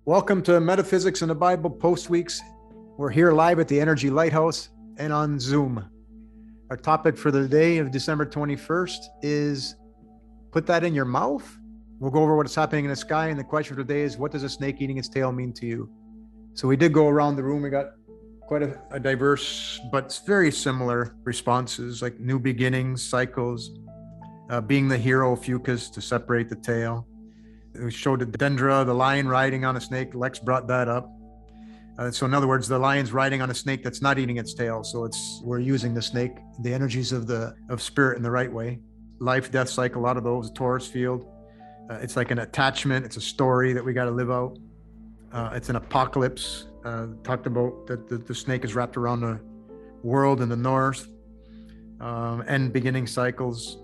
Welcome to Metaphysics in the Bible Post Weeks. We're here live at the Energy Lighthouse and on Zoom. Our topic for the day of December 21st is put that in your mouth. We'll go over what's happening in the sky, and the question for today is, what does a snake eating its tail mean to you? So we did go around the room. We got quite a diverse, but very similar responses, like new beginnings, cycles, being the hero of Fucus to separate the tail. We showed the dendra, the lion riding on a snake. Lex brought that up. So in other words, the lion's riding on a snake that's not eating its tail. So we're using the snake, the energies of spirit in the right way. Life, death cycle, a lot of those, Taurus field. It's like an attachment. It's a story that we got to live out. It's an apocalypse. Talked about that the snake is wrapped around the world in the north. And beginning cycles,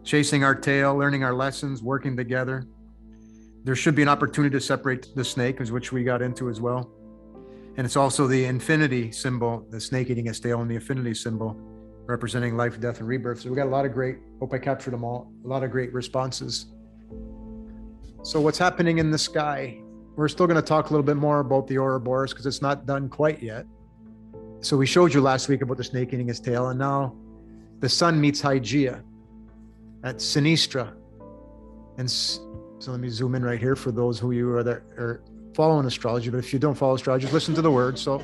chasing our tail, learning our lessons, working together. There should be an opportunity to separate the snake, which we got into as well. And it's also the infinity symbol, the snake eating its tail, and the infinity symbol representing life, death, and rebirth. So we got a lot of great, hope I captured them all, a lot of great responses. So what's happening in the sky? We're still going to talk a little bit more about the Ouroboros because it's not done quite yet. So we showed you last week about the snake eating its tail, and now the sun meets Hygeia at Sinistra. And so let me zoom in right here for those who you are following astrology, but if you don't follow astrology, just listen to the word. So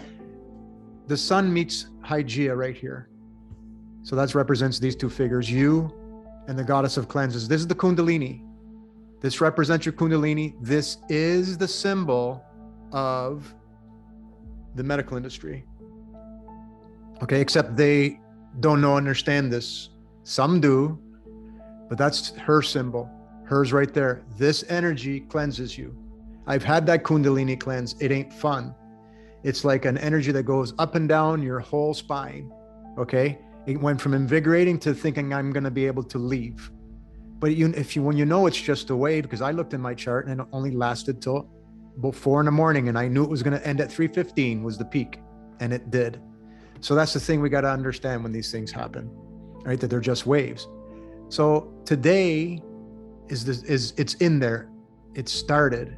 the sun meets Hygeia right here. So that represents these two figures, you and the goddess of cleanses. This is the Kundalini. This represents your Kundalini. This is the symbol of the medical industry. Okay, except they don't understand this. Some do, but that's her symbol. Hers right there. This energy cleanses you. I've had that Kundalini cleanse. It ain't fun. It's like an energy that goes up and down your whole spine. Okay. It went from invigorating to thinking I'm going to be able to leave. But when you know it's just a wave, because I looked in my chart and it only lasted till about 4 a.m, and I knew it was going to end at 3:15 was the peak, and it did. So that's the thing we got to understand when these things happen, right? That they're just waves. So today it's in there. It started.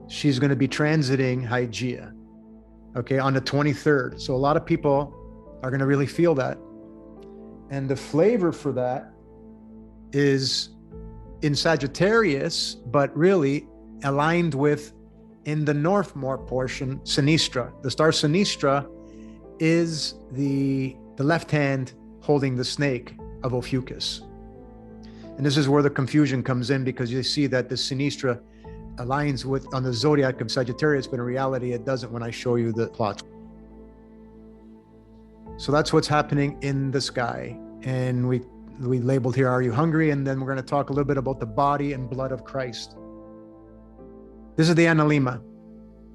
She's going to be transiting Hygeia, okay, on the 23rd. So a lot of people are going to really feel that. And the flavor for that is in Sagittarius, but really aligned with, in the north more portion, Sinistra. The star Sinistra is the left hand holding the snake of Ophiuchus. And this is where the confusion comes in, because you see that the Sinistra aligns with on the zodiac of Sagittarius, but in reality it doesn't when I show you the plot. So that's what's happening in the sky. And we labeled here, are you hungry? And then we're going to talk a little bit about the body and blood of Christ. This is the Analema.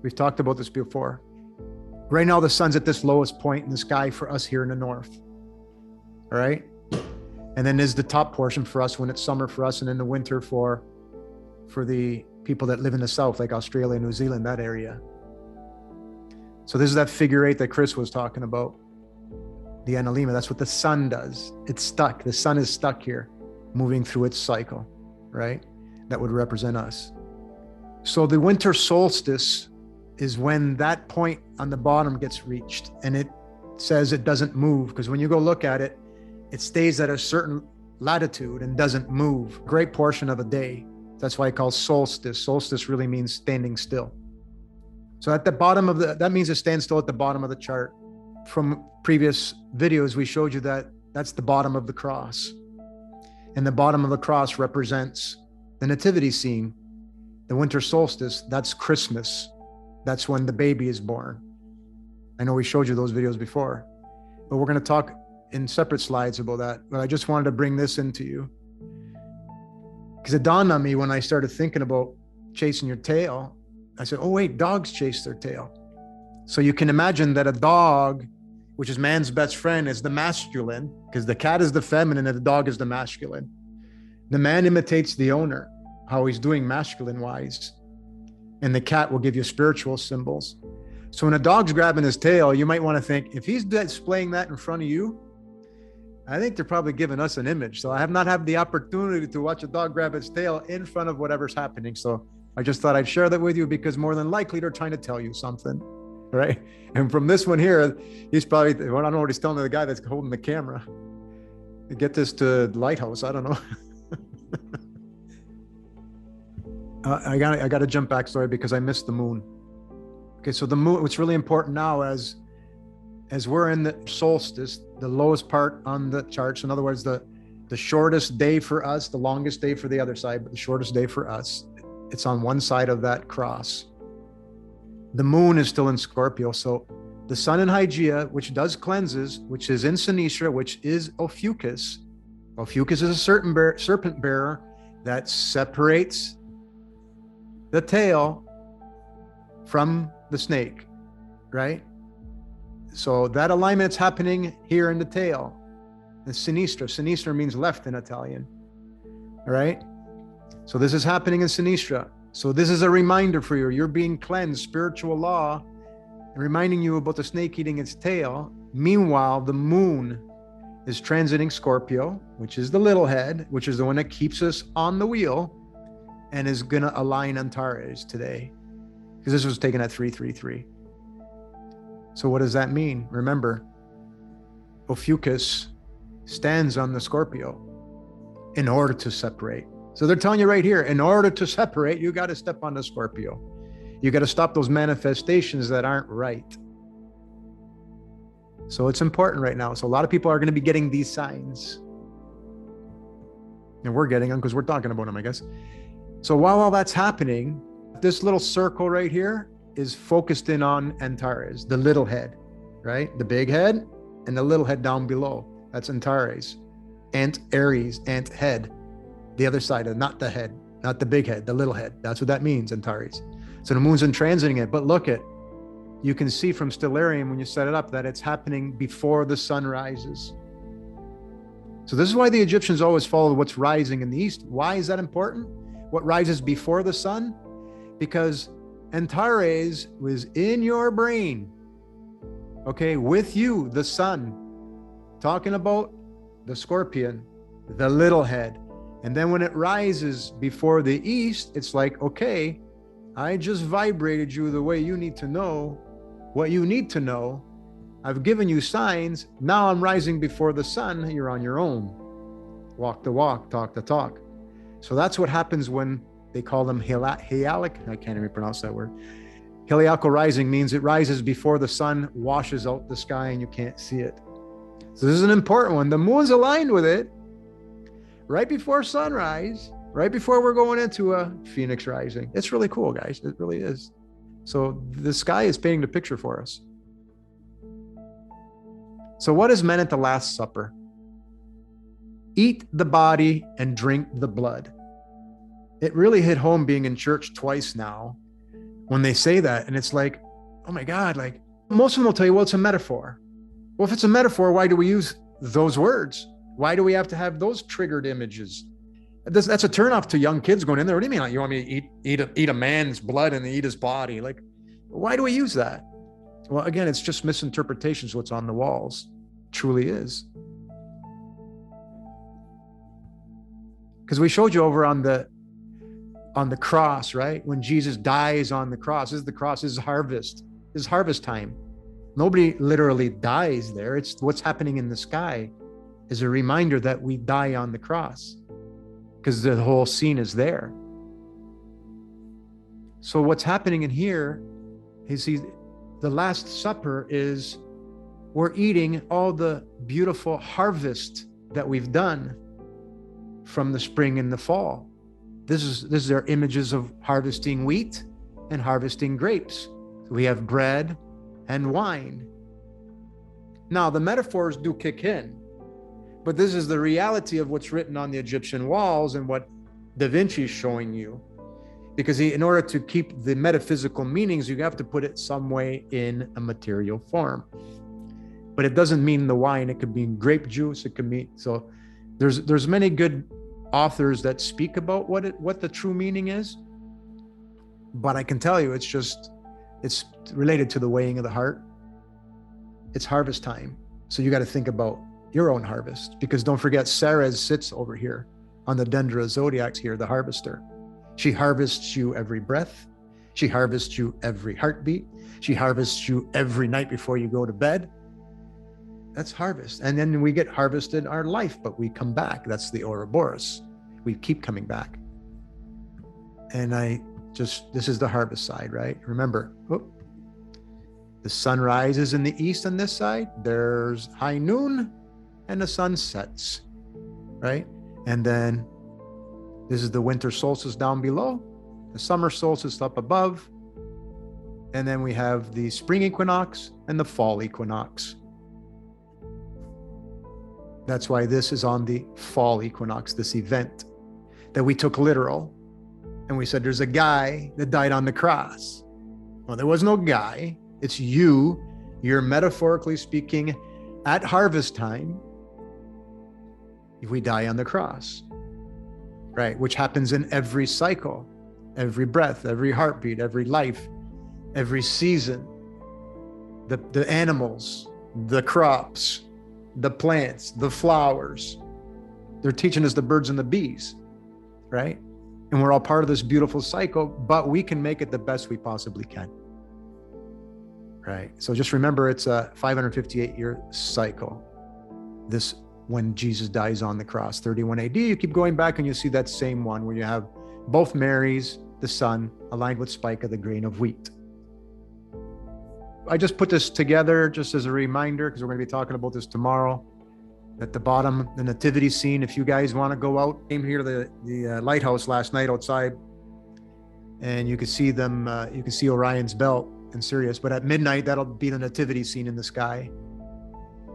We've talked about this before. Right now the sun's at this lowest point in the sky for us here in the north. All right. And then there's the top portion for us when it's summer for us, and in the winter for the people that live in the south, like Australia, New Zealand, that area. So this is that figure 8 that Chris was talking about, the Analema. That's what the sun does. It's stuck. The sun is stuck here, moving through its cycle, right? That would represent us. So the winter solstice is when that point on the bottom gets reached, and it says it doesn't move, because when you go look at it, it stays at a certain latitude and doesn't move a great portion of a day. That's why I call solstice. Solstice really means standing still. So at the bottom of that means it stands still at the bottom of the chart. From previous videos, we showed you that that's the bottom of the cross. And the bottom of the cross represents the nativity scene. The winter solstice, that's Christmas. That's when the baby is born. I know we showed you those videos before, but we're going to talk in separate slides about that. But I just wanted to bring this into you, because it dawned on me when I started thinking about chasing your tail. I said, oh wait, dogs chase their tail. So you can imagine that a dog, which is man's best friend, is the masculine, because the cat is the feminine and the dog is the masculine. The man imitates the owner, how he's doing masculine wise, and the cat will give you spiritual symbols. So when a dog's grabbing his tail, you might want to think, if he's displaying that in front of you, I think they're probably giving us an image. So I have not had the opportunity to watch a dog grab its tail in front of whatever's happening. So I just thought I'd share that with you because more than likely they're trying to tell you something, right? And from this one here, he's probably, well, I don't know what he's telling the guy that's holding the camera. Get this to Lighthouse, I don't know. I got to jump back, sorry, because I missed the moon. Okay, so the moon, what's really important now as we're in the solstice, the lowest part on the charts, in other words, the shortest day for us, the longest day for the other side, but the shortest day for us, it's on one side of that cross. The moon is still in Scorpio. So the sun in Hygeia, which does cleanses, which is in Sinistra, which is Ophiuchus. Ophiuchus is a serpent bearer that separates the tail from the snake, right? So that alignment's happening here in the tail. The Sinistra. Sinistra means left in Italian, all right? So this is happening in Sinistra. So this is a reminder for you. You're being cleansed, spiritual law, reminding you about the snake eating its tail. Meanwhile, the moon is transiting Scorpio, which is the little head, which is the one that keeps us on the wheel, and is going to align Antares today, because this was taken at 333. So what does that mean? Remember, Ophiuchus stands on the Scorpio in order to separate. So they're telling you right here, in order to separate, you got to step on the Scorpio. You got to stop those manifestations that aren't right. So it's important right now. So a lot of people are going to be getting these signs. And we're getting them because we're talking about them, I guess. So while all that's happening, this little circle right here is focused in on Antares, the little head, right? The big head and the little head down below. That's Antares. Aries, ant head. The other side of, not the head, not the big head, the little head. That's what that means, Antares. So the moon's in transiting it. But look at, you can see from Stellarium when you set it up that it's happening before the sun rises. So this is why the Egyptians always followed what's rising in the east. Why is that important? What rises before the sun? Because Antares was in your brain, okay, with you, the sun, talking about the scorpion, the little head. And then when it rises before the east, it's like, okay, I just vibrated you the way you need to know what you need to know. I've given you signs. Now I'm rising before the sun. You're on your own. Walk the walk, talk the talk. So that's what happens when they call them heliac. I can't even pronounce that word. Heliacal rising means it rises before the sun washes out the sky and you can't see it. So this is an important one. The moon's aligned with it right before sunrise, right before we're going into a phoenix rising. It's really cool, guys. It really is. So the sky is painting the picture for us. So what is meant at the Last Supper? Eat the body and drink the blood. It really hit home being in church twice now when they say that. And it's like, oh my God, like most of them will tell you, well, it's a metaphor. Well, if it's a metaphor, why do we use those words? Why do we have to have those triggered images? That's a turnoff to young kids going in there. What do you mean? Like, you want me to eat a man's blood and eat his body? Like, why do we use that? Well, again, it's just misinterpretations. What's on the walls truly is. Because we showed you over on the cross, right? When Jesus dies on the cross, this is the cross, this is harvest. This is harvest time. Nobody literally dies there. It's what's happening in the sky is a reminder that we die on the cross because the whole scene is there. So what's happening in here is the Last Supper is we're eating all the beautiful harvest that we've done from the spring and the fall. This is our images of harvesting wheat and harvesting grapes. So we have bread and wine. Now the metaphors do kick in, but this is the reality of what's written on the Egyptian walls and what Da Vinci is showing you. Because in order to keep the metaphysical meanings, you have to put it some way in a material form. But it doesn't mean the wine, it could mean grape juice, it could mean, so there's many good authors that speak about what the true meaning is. But I can tell you, it's related to the weighing of the heart. It's harvest time. So you got to think about your own harvest, because don't forget, Ceres sits over here on the Dendra zodiacs here, the harvester. She harvests you every breath. She harvests you every heartbeat. She harvests you every night before you go to bed. That's harvest. And then we get harvested our life, but we come back. That's the Ouroboros. We keep coming back. And this is the harvest side, right? Remember, the sun rises in the east on this side. There's high noon and the sun sets, right? And then this is the winter solstice down below, the summer solstice up above. And then we have the spring equinox and the fall equinox. That's why this is on the fall equinox, this event that we took literal. And we said, there's a guy that died on the cross. Well, there was no guy. It's you. You're metaphorically speaking at harvest time. We die on the cross, right? Which happens in every cycle, every breath, every heartbeat, every life, every season. The animals, the crops, the plants, the flowers. They're teaching us the birds and the bees, right? And we're all part of this beautiful cycle, but we can make it the best we possibly can, right? So just remember, it's a 558-year cycle. This, when Jesus dies on the cross, 31 AD, you keep going back and you see that same one where you have both Marys, the sun, aligned with Spica, the grain of wheat. I just put this together just as a reminder, because we're going to be talking about this tomorrow. At the bottom, the nativity scene, if you guys want to go out, came here to the lighthouse last night outside, and you can see them, you can see Orion's belt in Sirius, but at midnight, that'll be the nativity scene in the sky.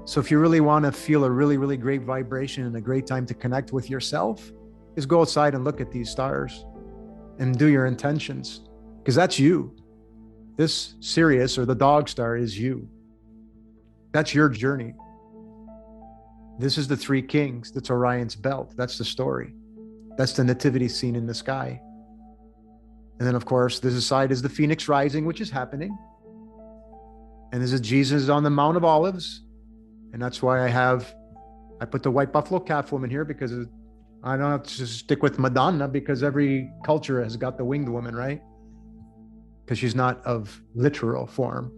So if you really want to feel a really, really great vibration and a great time to connect with yourself, just go outside and look at these stars and do your intentions, because that's you. This Sirius, or the dog star, is you. That's your journey. This is the three kings. That's Orion's belt. That's the story. That's the nativity scene in the sky. And then, of course, this side is the Phoenix rising, which is happening. And this is Jesus on the Mount of Olives. And that's why I put the white buffalo calf woman here, because I don't have to stick with Madonna, because every culture has got the winged woman, right? Because she's not of literal form.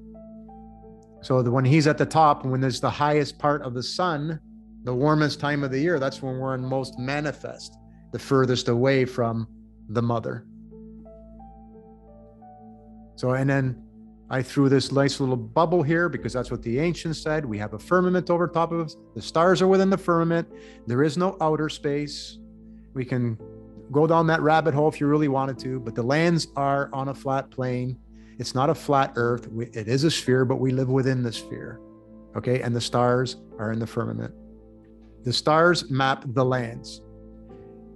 So when he's at the top, when there's the highest part of the sun, the warmest time of the year, that's when we're in most manifest, the furthest away from the mother. So, and then I threw this nice little bubble here because that's what the ancients said. We have a firmament over top of us. The stars are within the firmament. There is no outer space. We can go down that rabbit hole if you really wanted to, but the lands are on a flat plane. It's not a flat earth. It is a sphere, but we live within the sphere. Okay. And the stars are in the firmament. The stars map the lands.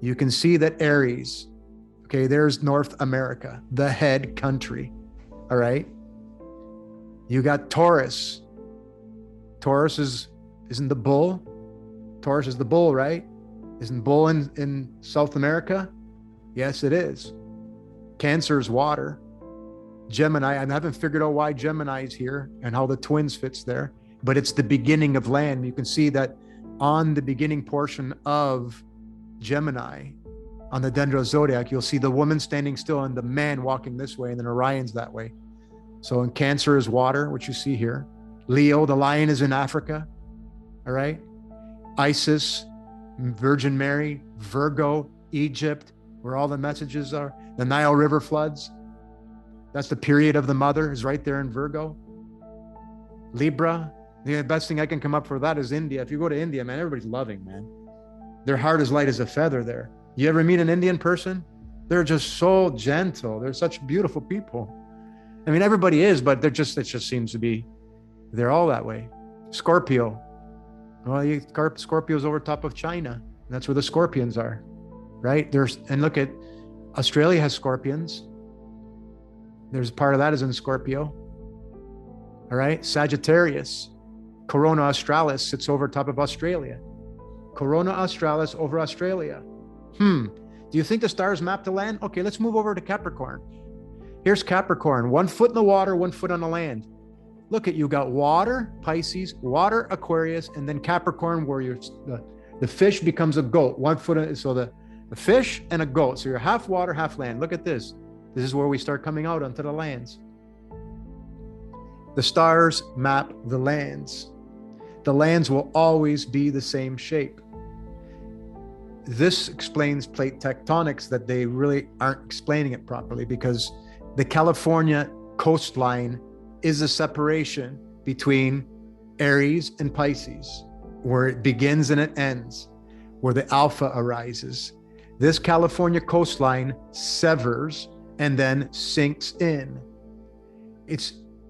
You can see that Aries, okay, there's North America, the head country. All right. You got Taurus. Taurus isn't the bull. Taurus is the bull, right? Isn't bull in South America? Yes, it is. Cancer is water. Gemini, I haven't figured out why Gemini is here and how the twins fits there, but it's the beginning of land. You can see that on the beginning portion of Gemini, on the Dendro Zodiac, you'll see the woman standing still and the man walking this way, and then Orion's that way. So in Cancer is water, which you see here. Leo, the lion, is in Africa. All right. Isis, Virgin Mary, Virgo, Egypt, where all the messages are. The Nile River floods. That's the period of the mother, is right there in Virgo. Libra, the best thing I can come up for that is India. If you go to India, man, everybody's loving, man. Their heart is light as a feather there. You ever meet an Indian person? They're just so gentle. They're such beautiful people. I mean, everybody is, but it just seems to be, they're all that way. Scorpio. Well, Scorpio's over top of China. That's where the scorpions are, right? And look at, Australia has scorpions. There's part of that is in Scorpio. All right. Sagittarius, Corona Australis sits over top of Australia. Corona Australis over Australia. Do you think the stars map the land? Okay, let's move over to Capricorn. Here's Capricorn, 1 foot in the water, 1 foot on the land. Look at, you got water, Pisces, water, Aquarius, and then Capricorn, where the fish becomes a goat, 1 foot. So the A fish and a goat. So you're half water, half land. Look at this. This is where we start coming out onto the lands. The stars map the lands. The lands will always be the same shape. This explains plate tectonics, that they really aren't explaining it properly, because the California coastline is a separation between Aries and Pisces, where it begins and it ends, where the alpha arises. This California coastline severs and then sinks in.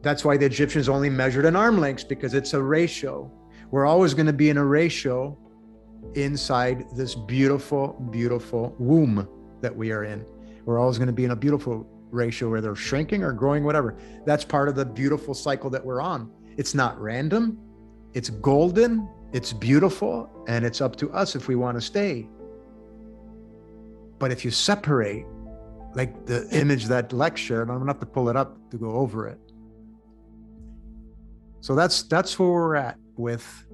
That's why the Egyptians only measured in arm lengths, because it's a ratio. We're always going to be in a ratio inside this beautiful, beautiful womb that we are in. We're always going to be in a beautiful ratio, where they're shrinking or growing, whatever. That's part of the beautiful cycle that we're on. It's not random. It's golden. It's beautiful. And it's up to us if we want to stay. But if you separate, like the image that Lex shared, I'm going to have to pull it up to go over it. So that's where we're at with,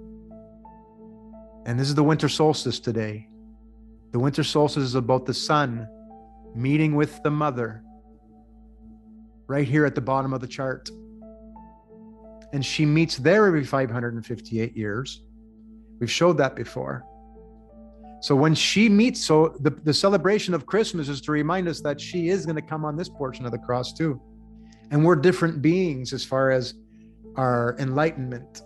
and this is the winter solstice today. The winter solstice is about the sun meeting with the mother right here at the bottom of the chart. And she meets there every 558 years. We've showed that before. So when she meets, so the celebration of Christmas is to remind us that she is going to come on this portion of the cross too. And we're different beings as far as our enlightenment.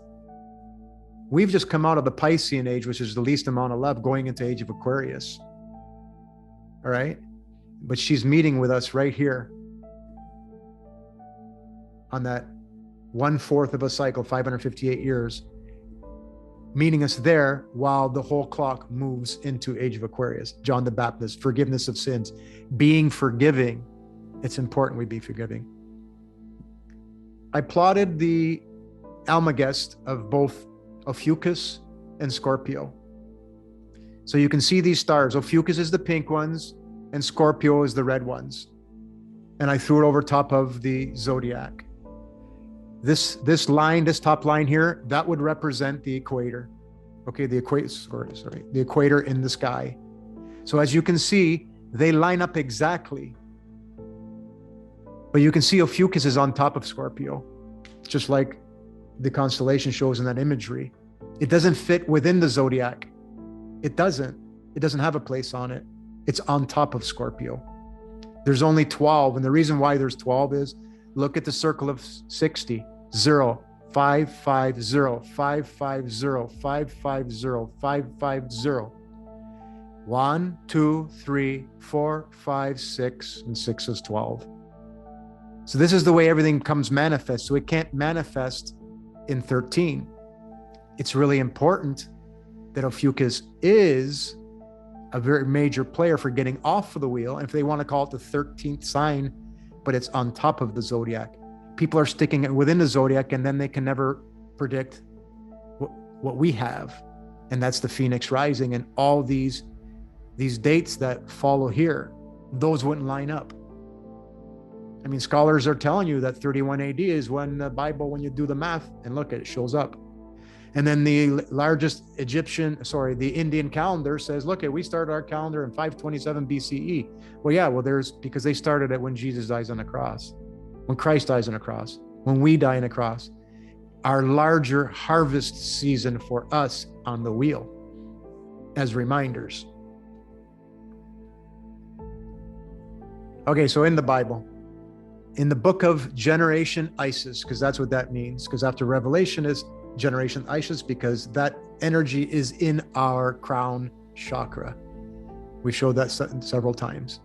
We've just come out of the Piscean age, which is the least amount of love, going into age of Aquarius. All right. But she's meeting with us right here on that 1/4 of a cycle, 558 years, meeting us there while the whole clock moves into age of Aquarius. John the Baptist, forgiveness of sins, being forgiving. It's important we be forgiving. I plotted the almagest of both Ophiuchus and Scorpio. So you can see these stars. Ophiuchus is the pink ones and Scorpio is the red ones. And I threw it over top of the zodiac. This line, this top line here, that would represent the equator. Okay, the equator in the sky. So as you can see, they line up exactly. But you can see Ophiuchus is on top of Scorpio, just like the constellation shows in that imagery. It doesn't fit within the zodiac. It doesn't have a place on it. It's on top of Scorpio. There's only 12. And the reason why there's 12 is, look at the circle of 60. 0, 5, 5, 0, 5, 5, 0, 5, 5, 0, 5, 5, 0. 1, 2, 3, 4, 5, 6, and 6 is 12. So this is the way everything comes manifest. So it can't manifest in 13. It's really important that Ophiuchus is a very major player for getting off of the wheel. And if they want to call it the 13th sign, but it's on top of the zodiac. People are sticking it within the zodiac, and then they can never predict what we have. And that's the Phoenix rising, and all these dates that follow here, those wouldn't line up. I mean, scholars are telling you that 31 AD is when the Bible, when you do the math and look at it, shows up. And then the largest the Indian calendar says, look, we started our calendar in 527 BCE. Well, yeah, because they started it when Jesus dies on the cross, when Christ dies on the cross, when we die on the cross. Our larger harvest season for us on the wheel as reminders. Okay, so in the Bible, in the book of Generation Isis, because that's what that means, because after Revelation is Generation Isis, because that energy is in our crown chakra. We showed that several times.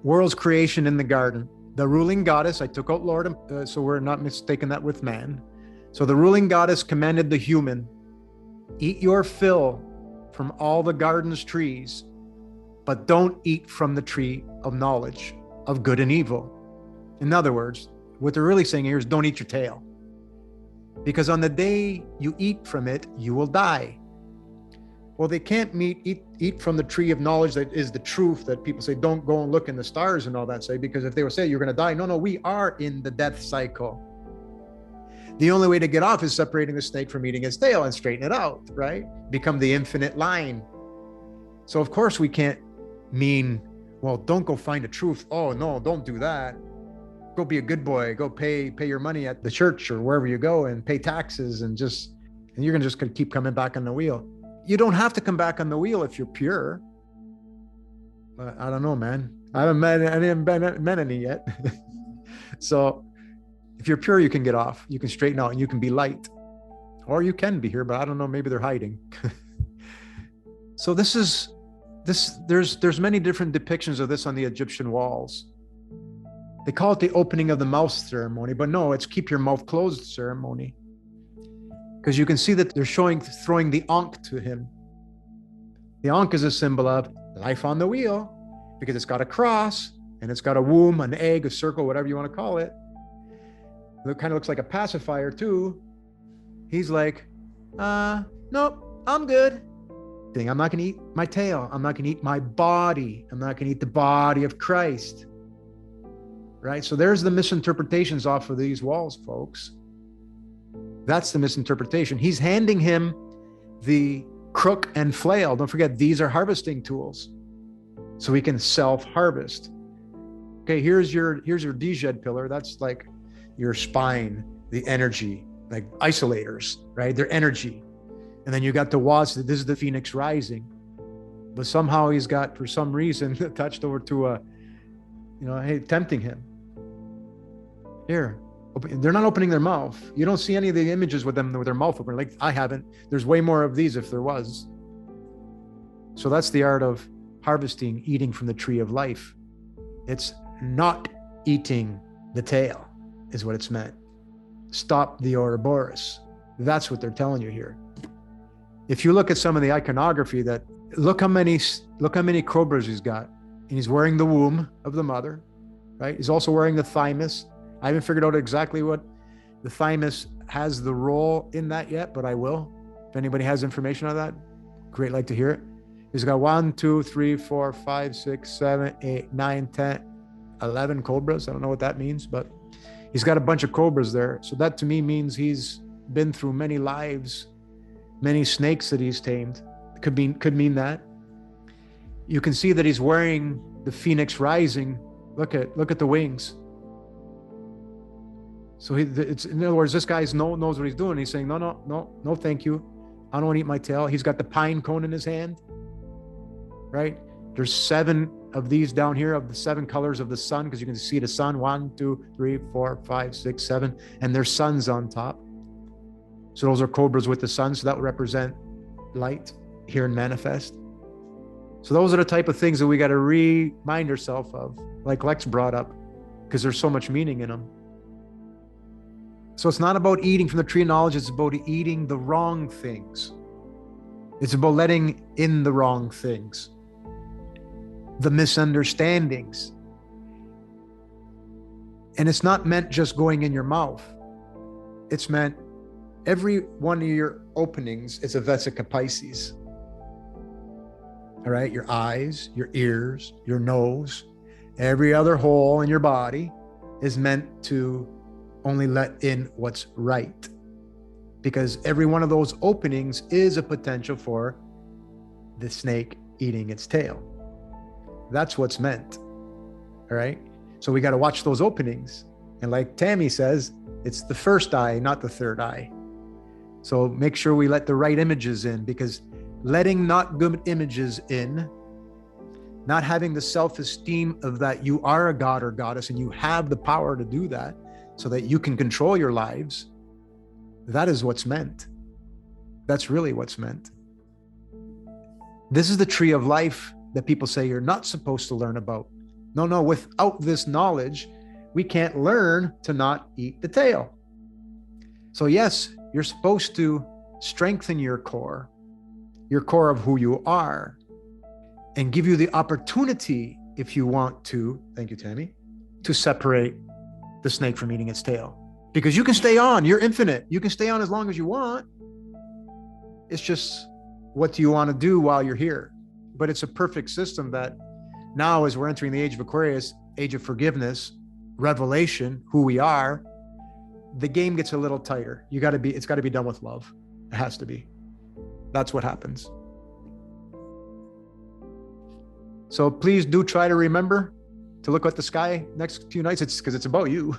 World's creation in the garden. The ruling goddess, I took out Lord, so we're not mistaking that with man. So the ruling goddess commanded the human, eat your fill from all the garden's trees, but don't eat from the tree of knowledge of good and evil. In other words, what they're really saying here is don't eat your tail. Because on the day you eat from it, you will die. Well, they can't eat from the tree of knowledge that is the truth, that people say, don't go and look in the stars and all that, say, because if they would say you're going to die, no, we are in the death cycle. The only way to get off is separating the snake from eating its tail and straighten it out, right? Become the infinite line. So of course we can't mean, well, don't go find the truth. Oh no, don't do that. Go be a good boy. Go pay your money at the church or wherever you go and pay taxes and you're gonna just keep coming back on the wheel. You don't have to come back on the wheel if you're pure. But I don't know, man. I haven't met any yet. So if you're pure, you can get off. You can straighten out and you can be light. Or you can be here, but I don't know, maybe they're hiding. So there's many different depictions of this on the Egyptian walls. They call it the opening of the mouth ceremony, but no, it's keep your mouth closed ceremony. Because you can see that they're throwing the Ankh to him. The Ankh is a symbol of life on the wheel, because it's got a cross and it's got a womb, an egg, a circle, whatever you want to call it. It kind of looks like a pacifier too. He's like, nope, I'm good. I'm not going to eat my tail. I'm not going to eat my body. I'm not going to eat the body of Christ. Right? So there's the misinterpretations off of these walls, folks. That's the misinterpretation. He's handing him the crook and flail. Don't forget, these are harvesting tools. So he can self-harvest. Okay, here's your Dijed pillar. That's like your spine, the energy, like isolators, right? They're energy. And then you got the Watts, this is the Phoenix rising. But somehow he's got, for some reason, touched over to hey, tempting him. Here, they're not opening their mouth. You don't see any of the images with them with their mouth open. Like, I haven't. There's way more of these if there was. So that's the art of harvesting, eating from the tree of life. It's not eating the tail, is what it's meant. Stop the Ouroboros. That's what they're telling you here. If you look at some of the iconography, look how many cobras he's got. And he's wearing the womb of the mother, right? He's also wearing the thymus. I haven't figured out exactly what the thymus has the role in that yet, but I will. If anybody has information on that, great, like to hear it. He's got 1, 2, 3, 4, 5, 6, 7, 8, 9, 10, 11 cobras. I don't know what that means, but he's got a bunch of cobras there. So that to me means he's been through many lives, many snakes that he's tamed. Could mean that. You can see that he's wearing the Phoenix rising. Look at the wings. So it's in other words, this guy knows what he's doing. He's saying, no, thank you. I don't want to eat my tail. He's got the pine cone in his hand, right? There's 7 of these down here of the 7 colors of the sun, because you can see the sun, 1, 2, 3, 4, 5, 6, 7, and there's suns on top. So those are cobras with the sun. So that would represent light here in manifest. So those are the type of things that we got to remind ourselves of, like Lex brought up, because there's so much meaning in them. So it's not about eating from the tree of knowledge. It's about eating the wrong things. It's about letting in the wrong things, the misunderstandings. And it's not meant just going in your mouth. It's meant every one of your openings is a Vesica Pisces. All right, your eyes, your ears, your nose, every other hole in your body is meant to only let in what's right. Because every one of those openings is a potential for the snake eating its tail. That's what's meant. All right. So we got to watch those openings. And like Tammy says, it's the first eye, not the third eye. So make sure we let the right images in, because letting not good images in, not having the self-esteem of that you are a god or goddess and you have the power to do that so that you can control your lives, that is what's meant. That's really what's meant. This is the tree of life that people say you're not supposed to learn about. No, without this knowledge, we can't learn to not eat the tail. So yes, you're supposed to strengthen your core of who you are, and give you the opportunity, if you want to, thank you, Tammy, to separate the snake from eating its tail. Because you can stay on, you're infinite. You can stay on as long as you want. It's just, what do you want to do while you're here? But it's a perfect system that now, as we're entering the age of Aquarius, age of forgiveness, revelation, who we are, the game gets a little tighter. It's got to be done with love. It has to be. That's what happens. So please do try to remember to look at the sky next few nights. It's because it's about you.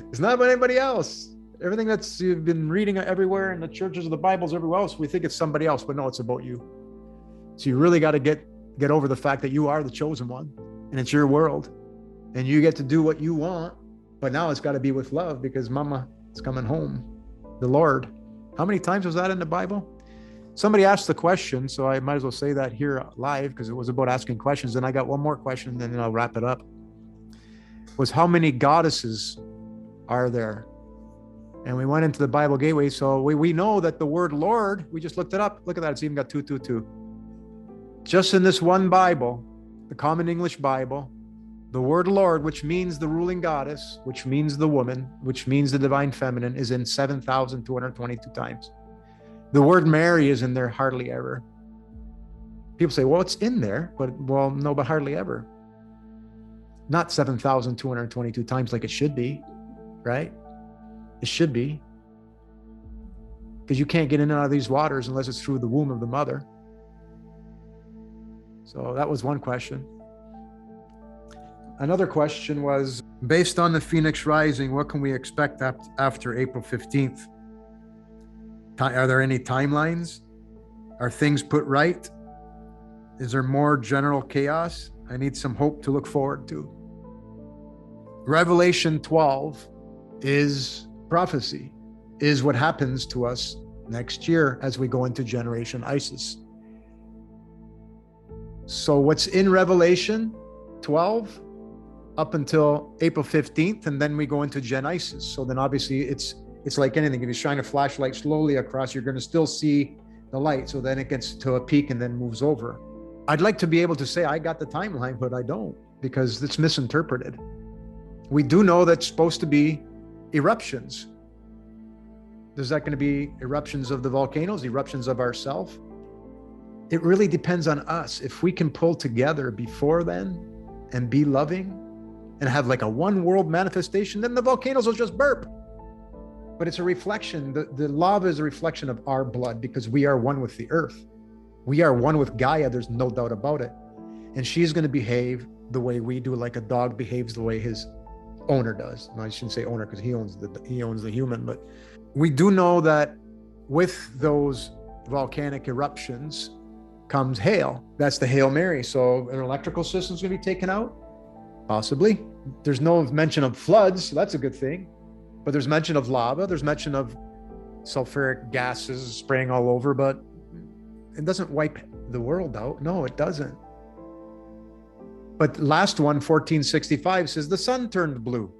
It's not about anybody else. Everything that's you've been reading everywhere in the churches of the Bibles, everywhere else, we think it's somebody else, but no, it's about you. So you really got to get over the fact that you are the chosen one and it's your world and you get to do what you want. But now it's got to be with love because Mama is coming home, the Lord. How many times was that in the Bible? Somebody asked the question, so I might as well say that here live because it was about asking questions. And I got one more question, and then I'll wrap it up. Was how many goddesses are there? And we went into the Bible Gateway. So we know that the word Lord, we just looked it up. Look at that. It's even got 222. Just in this one Bible, the Common English Bible, the word Lord, which means the ruling goddess, which means the woman, which means the divine feminine, is in 7,222 times. The word Mary is in there hardly ever. People say, well, it's in there, but well, no, but hardly ever. Not 7,222 times like it should be, right? It should be. Because you can't get in and out of these waters unless it's through the womb of the mother. So that was one question. Another question was, based on the Phoenix rising, what can we expect after April 15th? Are there any timelines? Are things put right? Is there more general chaos? I need some hope to look forward to. Revelation 12 is prophecy, is what happens to us next year as we go into Generation Isis. So what's in Revelation 12 up until April 15th, and then we go into Gen Isis. So then obviously it's like anything. If you shine a flashlight slowly across, you're going to still see the light. So then it gets to a peak and then moves over. I'd like to be able to say I got the timeline, but I don't because it's misinterpreted. We do know that's supposed to be eruptions. Is that going to be eruptions of the volcanoes, eruptions of ourself? It really depends on us. If we can pull together before then and be loving and have like a one world manifestation, then the volcanoes will just burp. But it's a reflection. The lava is a reflection of our blood because we are one with the earth. We are one with Gaia. There's no doubt about it. And she's going to behave the way we do, like a dog behaves the way his owner does. No, I shouldn't say owner because he owns the human, but we do know that with those volcanic eruptions comes hail. That's the Hail Mary. So an electrical system is going to be taken out? Possibly. There's no mention of floods, so that's a good thing. But there's mention of lava, there's mention of sulfuric gases spraying all over, but it doesn't wipe the world out. No, it doesn't. But last one, 1465, says the sun turned blue.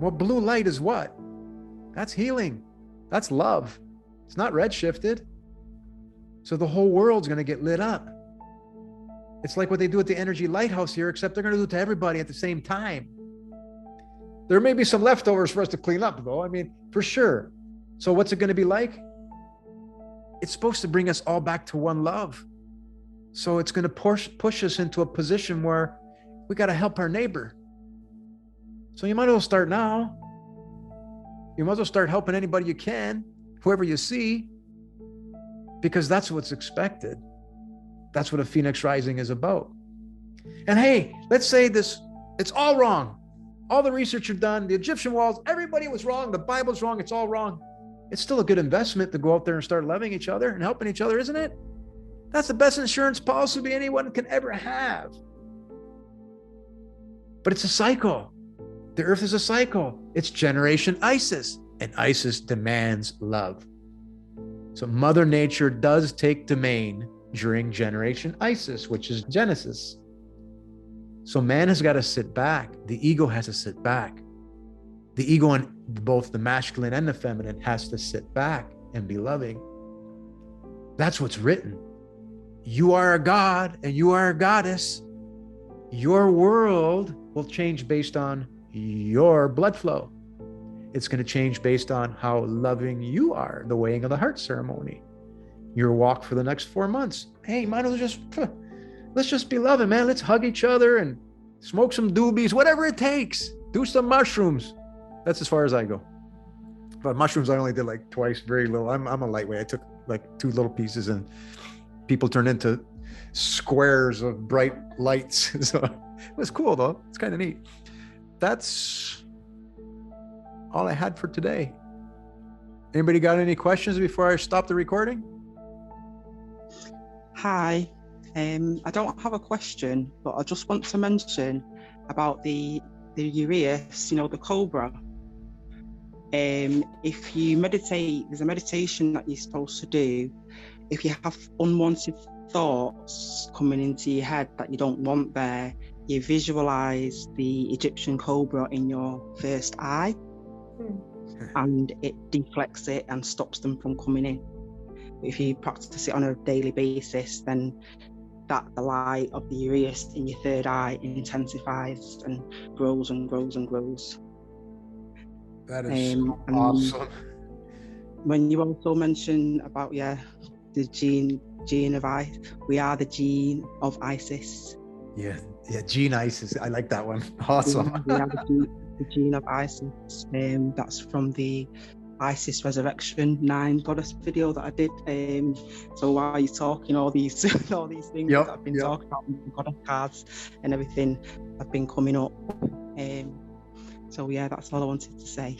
Well, blue light is what? That's healing. That's love. It's not redshifted. So the whole world's going to get lit up. It's like what they do at the Energy Lighthouse here, except they're going to do it to everybody at the same time. There may be some leftovers for us to clean up, though. I mean, for sure. So what's it going to be like? It's supposed to bring us all back to one love. So it's going to push us into a position where we got to help our neighbor. So you might as well start now. You might as well start helping anybody you can, whoever you see, because that's what's expected. That's what a Phoenix rising is about. And hey, let's say this, it's all wrong. All the research you've done, the Egyptian walls, everybody was wrong. The Bible's wrong. It's all wrong. It's still a good investment to go out there and start loving each other and helping each other, isn't it? That's the best insurance policy anyone can ever have. But it's a cycle. The earth is a cycle. It's Generation Isis, and Isis demands love. So Mother Nature does take domain during Generation Isis, which is Genesis. So man has got to sit back. The ego has to sit back. The ego in both the masculine and the feminine has to sit back and be loving. That's what's written. You are a god and you are a goddess. Your world will change based on your blood flow. It's going to change based on how loving you are, the weighing of the heart ceremony, your walk for the next 4 months. Hey, might as well let's just be loving, man. Let's hug each other and smoke some doobies, whatever it takes. Do some mushrooms. That's as far as I go. But mushrooms, I only did like twice, very little. I'm a lightweight. I took like 2 little pieces and people turned into squares of bright lights. So it was cool though. It's kind of neat. That's all I had for today. Anybody got any questions before I stop the recording? Hi. I don't have a question, but I just want to mention about the Urias, you know, the cobra. If you meditate, there's a meditation that you're supposed to do. If you have unwanted thoughts coming into your head that you don't want there, you visualize the Egyptian cobra in your first eye, and it deflects it and stops them from coming in. If you practice it on a daily basis, then the light of the Urias in your third eye intensifies and grows and grows and grows. That is awesome. When you also mention about the gene of Isis, we are the gene of Isis. Yeah, gene Isis. I like that one. Awesome. We are the gene of Isis. That's from the Isis Resurrection 9 Goddess video that I did. So while you're talking, all these things that I've been talking about, the goddess cards and everything have been coming up. So yeah, that's all I wanted to say.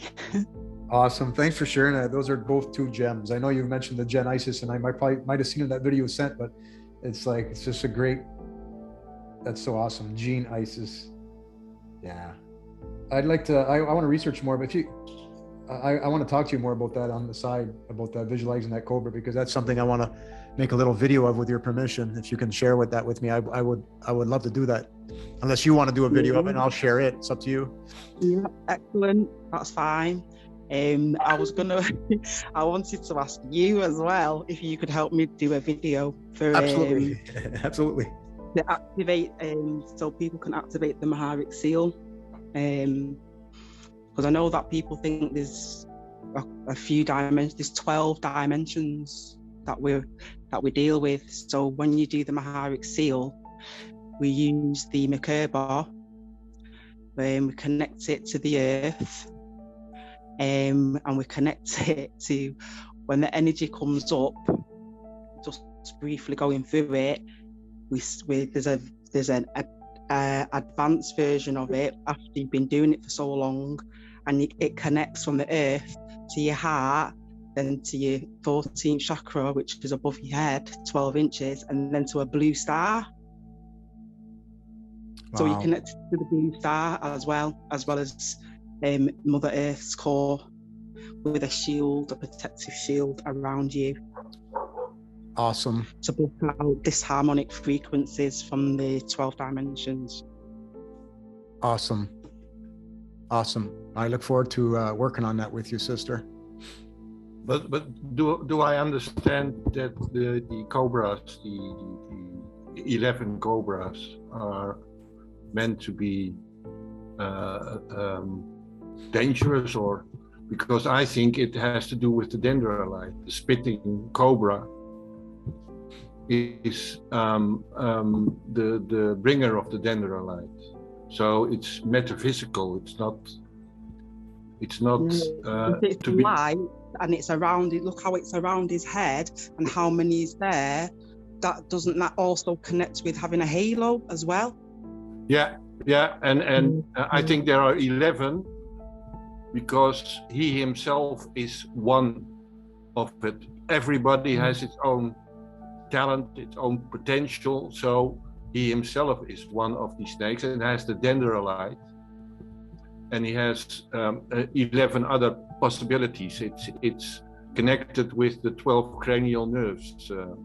Awesome. Thanks for sharing that. Those are both two gems. I know you mentioned the Gen Isis, and I might have seen in that video sent, but it's just a great. That's so awesome. Gene Isis. Yeah. I'd like to. I want to research more, but I want to talk to you more about that on the side, about that visualizing that cobra, because that's something I want to make a little video of with your permission. If you can share that with me, I would love to do that. Unless you want to do a video of it, and I'll share it. It's up to you. Yeah, excellent. That's fine. I wanted to ask you as well if you could help me do a video for absolutely to activate, so people can activate the Maharic seal. Because I know that people think there's a few dimensions. There's 12 dimensions that we deal with. So when you do the Maharic seal, we use the Merkaba, we connect it to the earth, and we connect it to when the energy comes up. Just briefly going through it, there's an advanced version of it after you've been doing it for so long, and it connects from the earth to your heart, then to your 14th chakra, which is above your head, 12 inches, and then to a blue star. Wow. So you connect to the blue star as well as Mother Earth's core, with a shield, a protective shield around you. Awesome. To block out disharmonic frequencies from the 12 dimensions. Awesome. I look forward to working on that with you, sister. But do I understand that the cobras, the 11 cobras, are meant to be dangerous, or because I think it has to do with the dendrolite, the spitting cobra is the bringer of the dendrolite. So it's metaphysical. It's not it's to be light, and it's around it. Look how it's around his head and how many is there. Doesn't that also connect with having a halo as well? Yeah, and I think there are 11 because he himself is one of it. Everybody has its own talent, its own potential. So he himself is one of these snakes and has the dendrolite, and he has 11 other possibilities. It's connected with the 12 cranial nerves, so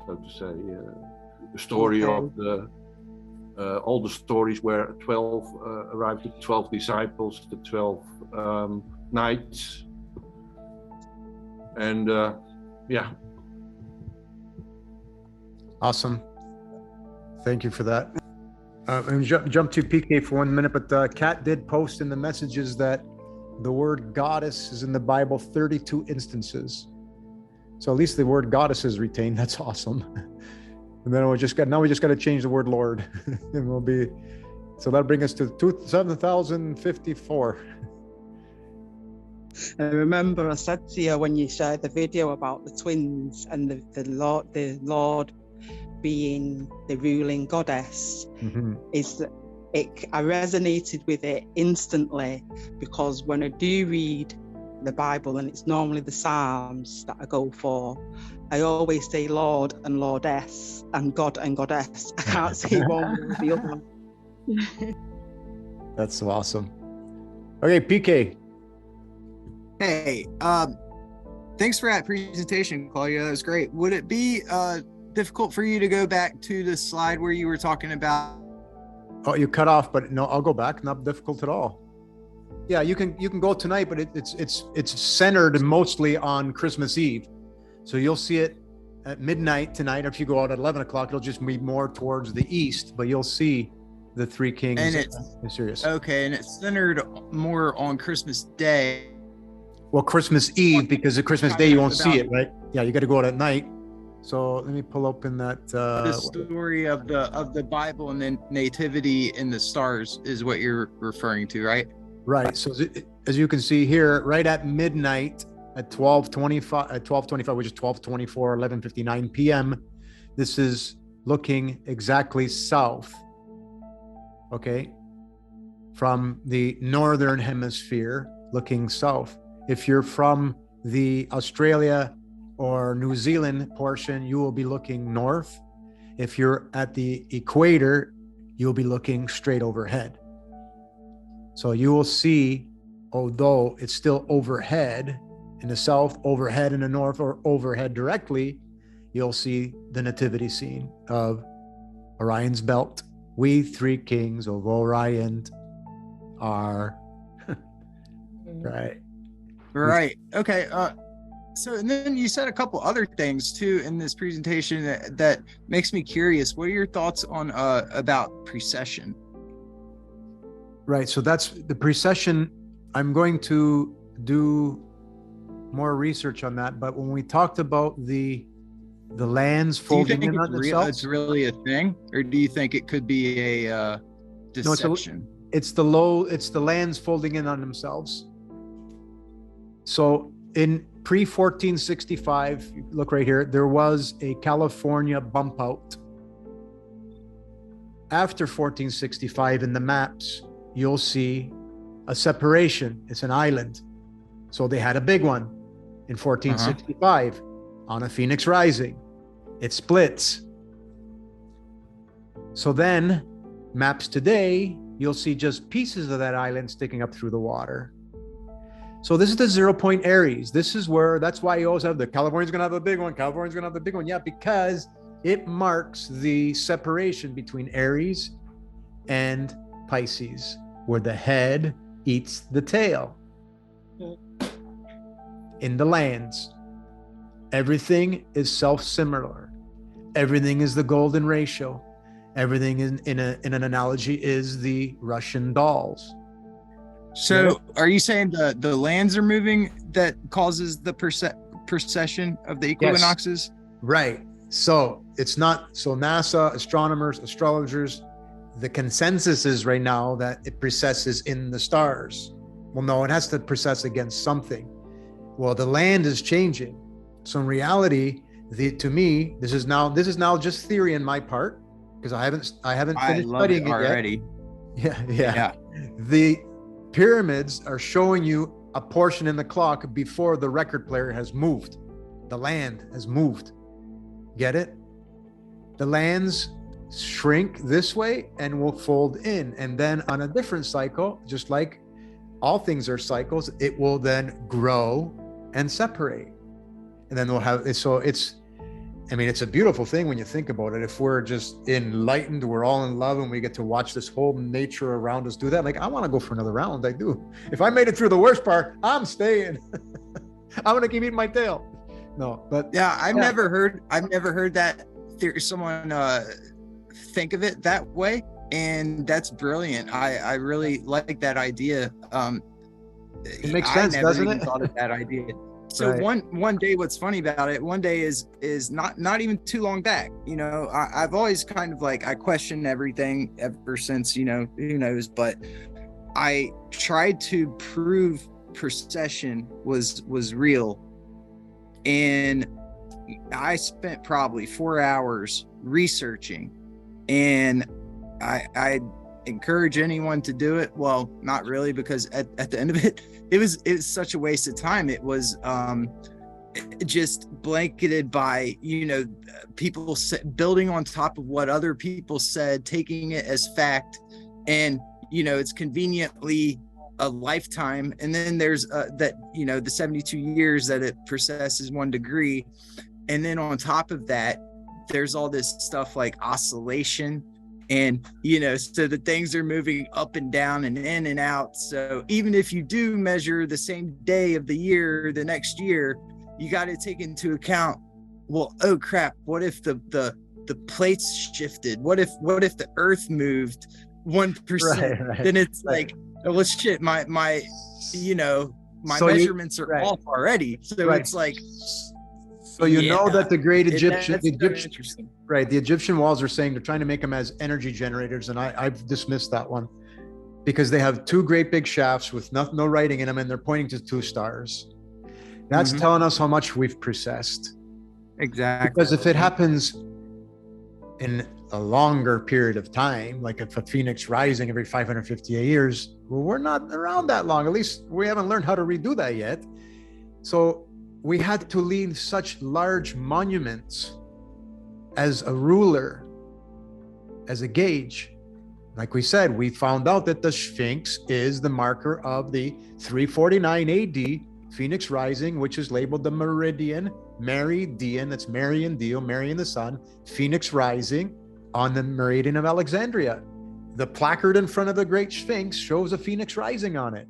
to say. The story of all the stories where 12 arrived at 12 disciples, the 12 knights, and yeah. Awesome. Thank you for that. And jump to PK for 1 minute, but Kat did post in the messages that the word goddess is in the Bible 32 instances. So at least the word goddess is retained. That's awesome. And then we just got to change the word Lord, and we'll be. So that'll bring us to 7,054. I remember I said to you when you shared the video about the twins and the Lord being the ruling goddess, Mm-hmm. is that I resonated with it instantly, because when I do read the Bible, and it's normally the Psalms that I go for, I always say Lord and Lordess and God and Goddess. I can't say one or the other. That's so awesome. Okay, PK. Hey, thanks for that presentation, Claudia. That was great. Would it be difficult for you to go back to the slide where you were talking about? Oh, you cut off, but no, I'll go back. Not difficult at all. Yeah, you can go tonight, but it's centered mostly on Christmas Eve. So you'll see it at midnight tonight. Or if you go out at 11 o'clock, it'll just be more towards the east, but you'll see the three kings. And it's serious. Okay, and it's centered more on Christmas Day. Well, Christmas Eve, because of Christmas Day you won't see it, right? Yeah, you got to go out at night. So let me pull open that. The story of the Bible and then nativity in the stars is what you're referring to, right? Right. So as you can see here, right at midnight at 12:25, which is 12:24, 11:59 p.m. This is looking exactly south. Okay, from the northern hemisphere, looking south. If you're from the Australia or New Zealand portion, you will be looking north. If you're at the equator, you'll be looking straight overhead. So you will see, although it's still overhead in the south, overhead in the north, or overhead directly, you'll see the nativity scene of Orion's belt. We three kings of Orion are right. Right. Okay. So, and then you said a couple other things too in this presentation that makes me curious. What are your thoughts on about precession? Right. So that's the precession. I'm going to do more research on that. But when we talked about the lands folding in on themselves, it's really a thing, or do you think it could be a deception? No, it's the lands folding in on themselves. So in pre-1465, look right here, there was a California bump out. After 1465 in the maps, you'll see a separation. It's an island. So they had a big one in 1465 on a Phoenix rising. It splits. So then maps today, you'll see just pieces of that island sticking up through the water. So this is the 0 point Aries. This is that's why you always have the California's gonna have a big one, California's gonna have a big one. Yeah, because it marks the separation between Aries and Pisces, where the head eats the tail. In the lands, everything is self-similar. Everything is the golden ratio. Everything in an analogy is the Russian dolls. So are you saying the lands are moving that causes the precession of the equinoxes? Yes. Right. So it's not, so NASA, astronomers, astrologers, the consensus is right now that it precesses in the stars. Well, no, it has to precess against something. Well, the land is changing. So in reality, to me, this is now just theory on my part, because I haven't finished studying it already. Yeah. The pyramids are showing you a portion in the clock before the record player has moved. The land has moved. Get it? The lands shrink this way and will fold in. And then on a different cycle, just like all things are cycles, it will then grow and separate. And then we'll have, so it's a beautiful thing when you think about it. If we're just enlightened, we're all in love, and we get to watch this whole nature around us do that. Like, I want to go for another round. I do. If I made it through the worst part, I'm staying. I'm going to keep eating my tail. No, but yeah, I've never heard that theory, someone think of it that way. And that's brilliant. I really like that idea. It makes sense, doesn't it? I never even thought of that idea. So right. one day, what's funny about it, one day is not even too long back. You know, I've always kind of I question everything ever since, who knows, but I tried to prove precession was real. And I spent probably 4 hours researching, and I encourage anyone to do it. Well, not really, because at the end of it, it was such a waste of time. It was just blanketed by, you know, people building on top of what other people said, taking it as fact, and, you know, it's conveniently a lifetime. And then there's that, you know, the 72 years that it processes 1 degree. And then on top of that, there's all this stuff like oscillation, and, you know, so the things are moving up and down and in and out. So even if you do measure the same day of the year, the next year, you got to take into account, well, oh crap, what if the plates shifted? What if the earth moved 1%? Right. Then it's like, oh, well, shit, my you know, my measurements are off already. So it's like, so you know that the great Egyptian, the Egyptian walls are saying they're trying to make them as energy generators, and I've dismissed that one, because they have 2 great big shafts with no writing in them, and they're pointing to 2 stars. That's telling us how much we've processed. Exactly. Because if it happens in a longer period of time, like if a phoenix rising every 550 years, well, we're not around that long. At least we haven't learned how to redo that yet. So we had to leave such large monuments as a ruler, as a gauge. Like we said, we found out that the Sphinx is the marker of the 349 AD Phoenix rising, which is labeled the meridian, Meridian, that's Marian Dio, Marian the sun, Phoenix rising on the meridian of Alexandria. The placard in front of the Great Sphinx shows a Phoenix rising on it.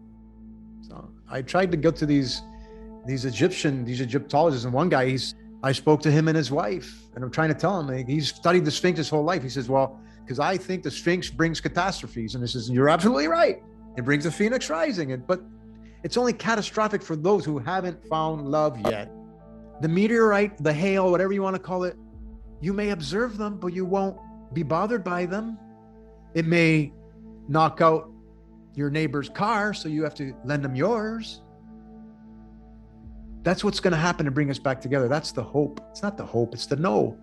So I tried to go to these Egyptologists, and one guy, I spoke to him and his wife, and I'm trying to tell him, he's studied the Sphinx his whole life. He says, well, because I think the Sphinx brings catastrophes. And he says, you're absolutely right. It brings a Phoenix rising, but it's only catastrophic for those who haven't found love yet. The meteorite, the hail, whatever you want to call it, you may observe them, but you won't be bothered by them. It may knock out your neighbor's car, so you have to lend them yours. That's what's going to happen to bring us back together. That's the hope. It's not the hope, it's the no.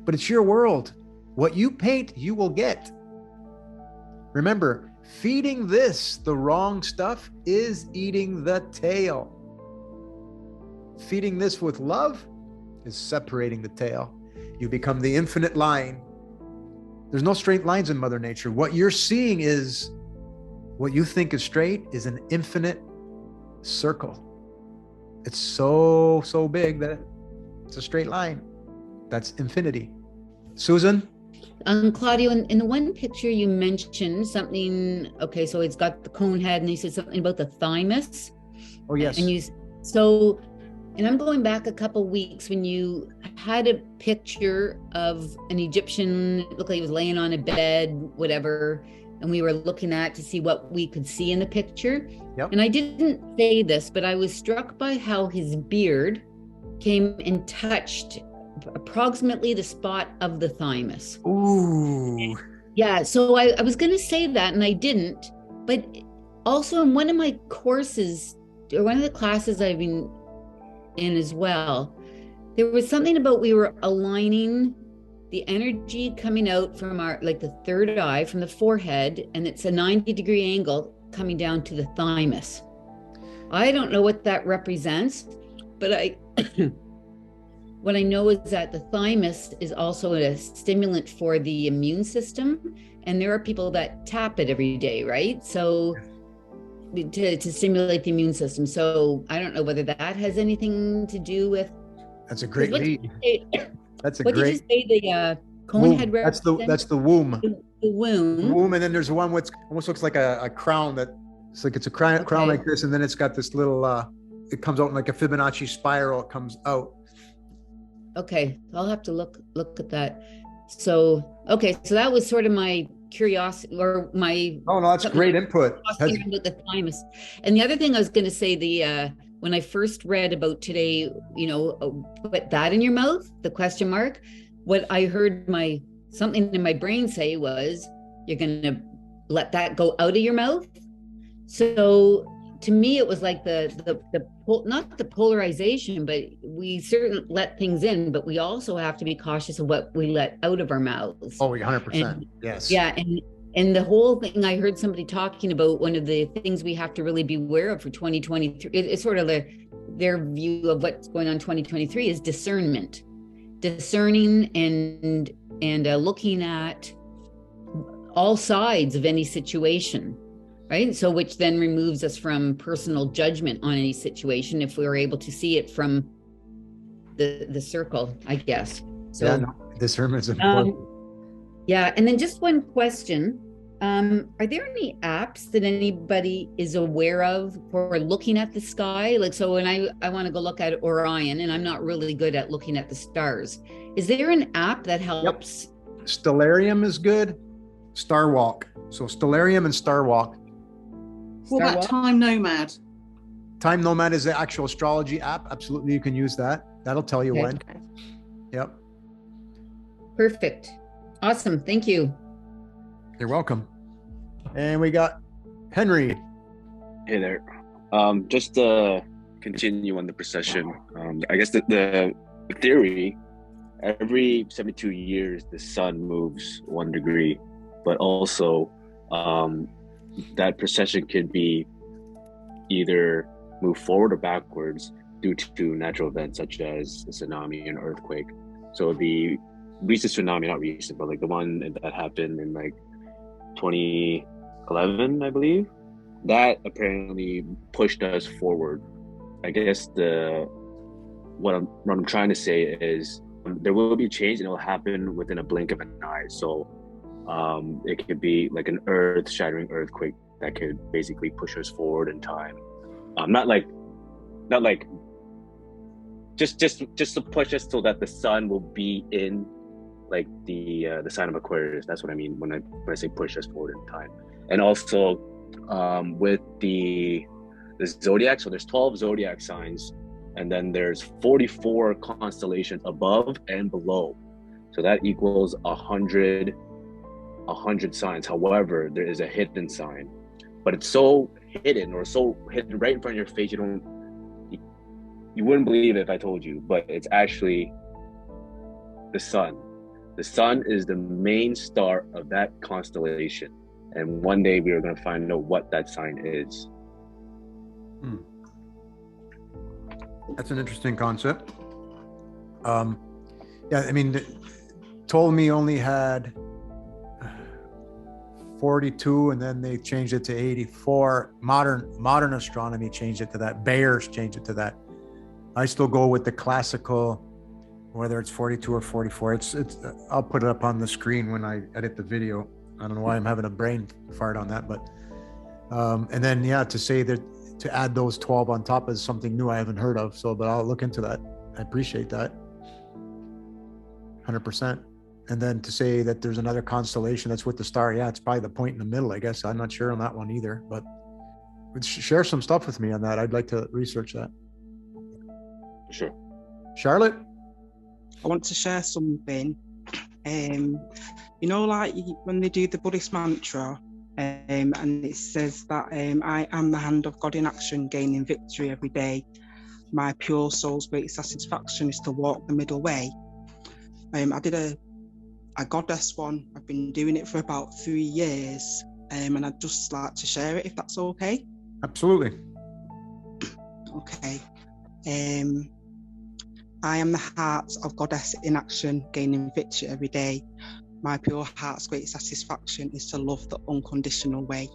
But it's your world. What you paint, you will get. Remember, feeding this the wrong stuff is eating the tail. Feeding this with love is separating the tail. You become the infinite line. There's no straight lines in Mother Nature. What you're seeing is, what you think is straight is an infinite circle. It's so big that it's a straight line. That's infinity. Susan? Claudio, in the one picture you mentioned something, okay, so it's got the cone head, and you said something about the thymus. Oh, yes. And I'm going back a couple weeks when you had a picture of an Egyptian, it looked like he was laying on a bed, whatever, and we were looking at to see what we could see in the picture. Yep. And I didn't say this, but I was struck by how his beard came and touched approximately the spot of the thymus. Ooh. Yeah, so I was going to say that, and I didn't. But also in one of my courses, or one of the classes I've been in as well, there was something about we were aligning the energy coming out from our, like the third eye, from the forehead, and it's a 90-degree angle coming down to the thymus. I don't know what that represents, but what I know is that the thymus is also a stimulant for the immune system, and there are people that tap it every day, right? So to stimulate the immune system. So I don't know whether that has anything to do with. That's a great lead. That's a what great. What did you say? The cone head represents? That's the womb. The womb. The womb, and then there's one which almost looks like a crown. It's a crown like this, and then it's got this little. It comes out in like a Fibonacci spiral. It comes out. Okay, I'll have to look at that. So so that was sort of my curiosity, or my. Oh no, that's great input. About the thymus. And the other thing I was going to say, when I first read about today, put that in your mouth, the question mark. What I heard something in my brain say was, you're going to let that go out of your mouth. So to me, it was like not the polarization, but we certainly let things in, but we also have to be cautious of what we let out of our mouths. Oh, 100%. Yes. Yeah. And the whole thing, I heard somebody talking about one of the things we have to really be aware of for 2023. It's sort of their view of what's going on 2023 is discernment, discerning and looking at all sides of any situation. Right. So which then removes us from personal judgment on any situation if we were able to see it from the circle, I guess. So yeah, no, discernment is important. Yeah. And then just one question. Are there any apps that anybody is aware of for looking at the sky? Like, so when I want to go look at Orion and I'm not really good at looking at the stars, is there an app that helps? Yep. Stellarium is good. Starwalk. So Stellarium and Starwalk. What about Time Nomad? Time Nomad is the actual astrology app. Absolutely, you can use that. That'll tell you when. Yep. Perfect. Awesome. Thank you. You're welcome. And we got Henry. Hey there. Just to continue on the precession, I guess the theory, every 72 years, the sun moves 1 degree, but also that precession could be either move forward or backwards due to natural events such as a tsunami and earthquake. So the recent tsunami, not recent, but like the one that happened in like 2011, I believe, that apparently pushed us forward. I guess what I'm trying to say is there will be change and it will happen within a blink of an eye. So it could be like an earth-shattering earthquake that could basically push us forward in time. Not like just to push us so that the sun will be in like the sign of Aquarius. That's what I mean when I say push us forward in time. And also with the zodiac, so there's 12 zodiac signs, and then there's 44 constellations above and below. So that equals 100 signs. However, there is a hidden sign, but it's so hidden right in front of your face, you wouldn't believe it if I told you, but it's actually the sun. The sun is the main star of that constellation, and one day we are going to find out what that sign is. That's an interesting concept. Yeah, I mean, Ptolemy only had 42, and then they changed it to 84. Modern astronomy changed it to that. Bayer's changed it to that. I still go with the classical, whether it's 42 or 44. It's I'll put it up on the screen when I edit the video. I don't know why I'm having a brain fart on that, but and then yeah, to say that to add those 12 on top is something new I haven't heard of. So, but I'll look into that. I appreciate that. 100%. And then to say that there's another constellation that's with the star, yeah, it's probably the point in the middle, I guess. I'm not sure on that one either, but share some stuff with me on that. I'd like to research that. Sure. Charlotte? I want to share something. Like when they do the Buddhist mantra, and it says that I am the hand of God in action, gaining victory every day. My pure soul's great satisfaction is to walk the middle way. I did a goddess one. I've been doing it for about 3 years, and I'd just like to share it if that's okay. Absolutely. Okay. I am the heart of goddess in action, gaining victory every day. My pure heart's great satisfaction is to love the unconditional way.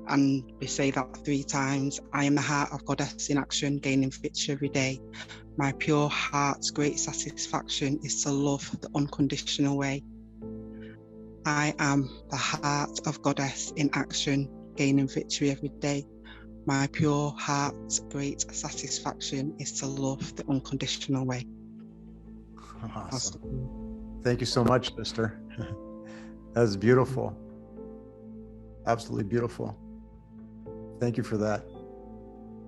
And we say that 3 times. I am the heart of goddess in action, gaining victory every day. My pure heart's great satisfaction is to love the unconditional way. I am the heart of goddess in action, gaining victory every day. My pure heart's great satisfaction is to love the unconditional way. Awesome. Thank you so much, sister. That's beautiful. Absolutely beautiful. Thank you for that.